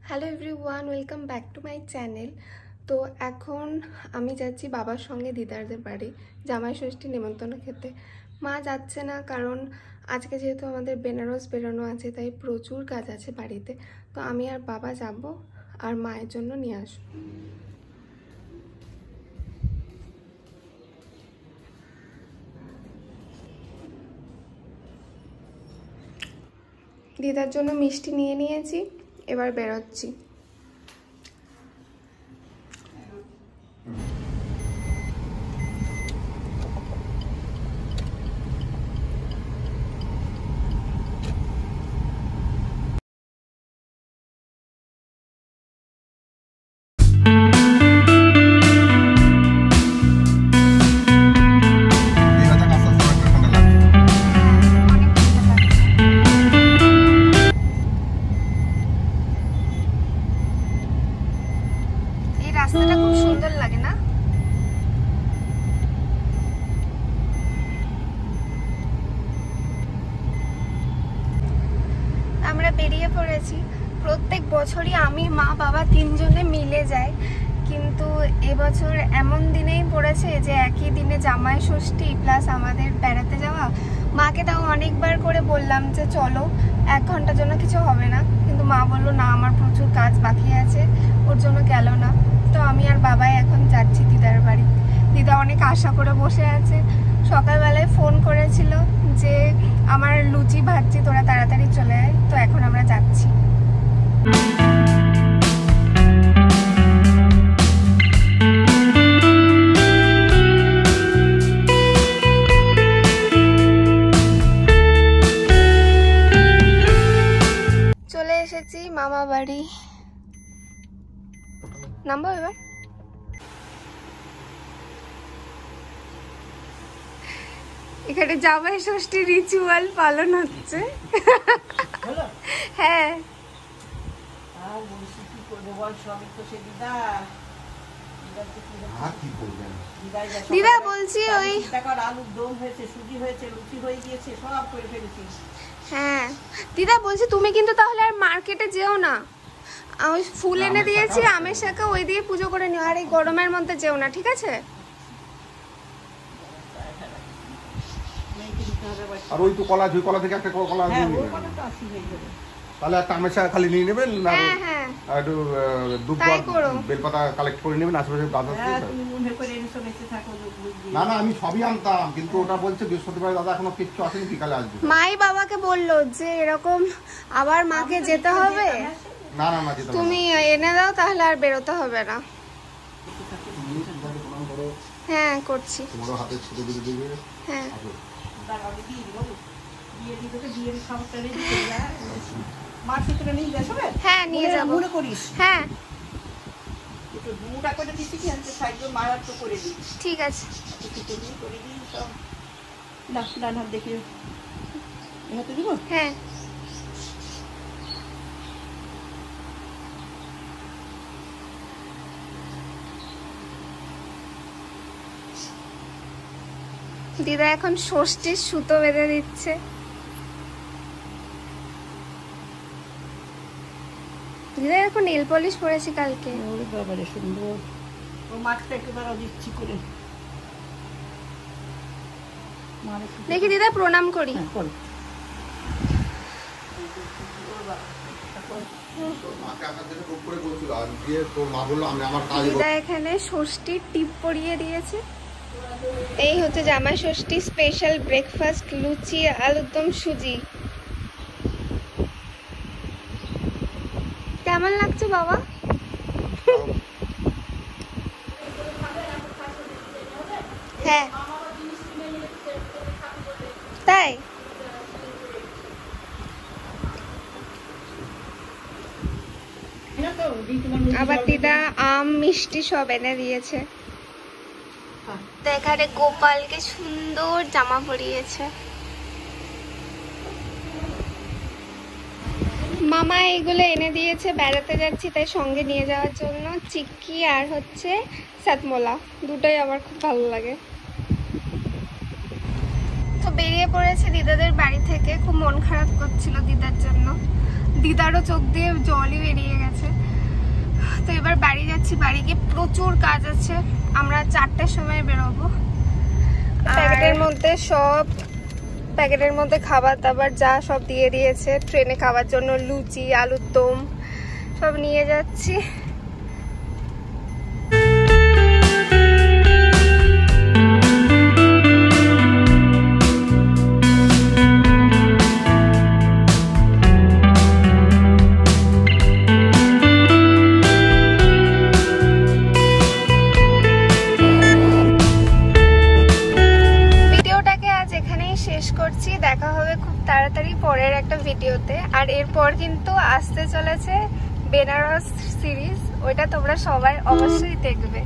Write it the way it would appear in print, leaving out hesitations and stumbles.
Hello everyone, welcome back to my channel. তো এখন আমি যাচ্ছি বাবার সঙ্গে দিদারদের বাড়ি জামাই ষষ্ঠী নেমন্তন্ন খেতে। মা যাচ্ছে না, কারণ আজকে যেহেতু আমাদের বেনারস বেরোনো আছে, তাই প্রচুর কাজ আছে বাড়িতে। তো আমি আর বাবা যাব, আর মায়ের জন্য নিয়ে আসবো। দিদার জন্য মিষ্টি নিয়ে নিয়েছি, এবার বেরোচ্ছি। রাস্তাটা খুব সুন্দর লাগে না? আমরা বেরিয়ে পড়েছি। প্রত্যেক বছরই আমি, মা, বাবা তিনজনে মিলে যাই, কিন্তু এবছর এমন দিনেই পড়েছে যে একই দিনে জামাই ষষ্ঠী প্লাস আমাদের বেড়াতে যাওয়া। মাকে তাও অনেকবার করে বললাম যে চলো, 1 ঘন্টার জন্য কিছু হবে না, কিন্তু মা বললো না, আমার প্রচুর কাজ বাকি আছে, ওর জন্য গেল না। তো আমি আর বাবাই এখন যাচ্ছি দিদার বাড়ি। দিদা অনেক আশা করে বসে আছে, সকালবেলায় ফোন করেছিল যে আমার লুচি ভাজছি, তোরা তাড়াতাড়ি চলে আয়। তো এখন আমরা যাচ্ছি। চলে এসেছি মামা বাড়ি। নামবো এবার। এখানে জামাই ষষ্ঠী রিচুয়াল পালন হচ্ছে। হ্যাঁ, দিদা বলছি ওই আলুর দম হয়েছে, সুজি হয়েছে, লুচি হয়ে গিয়েছে, সব করে ফেলেছি। হ্যাঁ দিদা বলছি, তুমি কিন্তু তাহলে আর মার্কেটে যেও না। ওই ফুল এনে দিয়েছি আমের শাখা, ওই দিয়ে পুজো করে নিও, আর এই গরমের মধ্যে যেও না, ঠিক আছে? আর ওই তো কলা, ওই কলা থেকে একটা কলা নিয়ে নেবেন, তাহলে একটা আমের শাখা খালি নিয়ে নেবেন, আর একটু দুধ বেলপাতা কালেক্ট করে নেবেন আশেপাশে গাছ আছে। না না, আমি সবই আনতাম, কিন্তু ওটা বলছে বৃহস্পতিবার দাদা এখনো কিচ্ছু আসেনি, বিকালে আসবে। মাই বাবাকে বললো যে এরকম আবার মাকে যেতে হবে। না না না, তুমি এনে দাও, তাহলে আর বেরোতে হবে না। হ্যাঁ করছি। তোমারও হাতে ছেড়ে দিয়ে দেবে। হ্যাঁ হ্যাঁ নিয়ে যাবো। হ্যাঁ ঠিক আছে। হ্যাঁ দিদা এখন ষষ্ঠীর সুতো বেঁধে দিচ্ছে। দিদা এখন নেল পলিশ পরেছি কালকে। দেখি দিদা, প্রণাম করি। দিদা এখানে ষষ্ঠীর টিপ পরিয়ে দিয়েছে। এই হচ্ছে জামাই ষষ্ঠী স্পেশাল ব্রেকফাস্ট, লুচি, আলুর দম, সুজি। কেমন লাগছে বাবা? হ্যাঁ তাই? আবার দিদা আম মিষ্টি সব এনে দিয়েছে। এখানে গোপালকে সুন্দর জামা পরিয়েছে। মামা এগুলো এনে দিয়েছে, বেড়াতে যাচ্ছি তাই সঙ্গে নিয়ে যাওয়ার জন্য। চিক্কি আর হচ্ছে সাতমোলা, দুটোই আমার খুব ভালো লাগে। তো বেরিয়ে পড়েছে দিদাদের বাড়ি থেকে। খুব মন খারাপ করছিল দিদার জন্য, দিদারও চোখ দিয়ে জলই বেরিয়ে গেছে। যাচ্ছি বাড়ি গিয়ে, প্রচুর কাজ আছে। আমরা 4টার সময় বেরোবো। প্যাকেটের মধ্যে খাবার দাবার যা সব দিয়ে দিয়েছে, ট্রেনে খাবার জন্য লুচি, আলুর দম সব নিয়ে যাচ্ছি। দেখা হবে খুব তাড়াতাড়ি পরের একটা ভিডিওতে। আর এরপর কিন্তু আসতে চলেছে বেনারস সিরিজ, ওইটা তোমরা সবাই অবশ্যই দেখবে।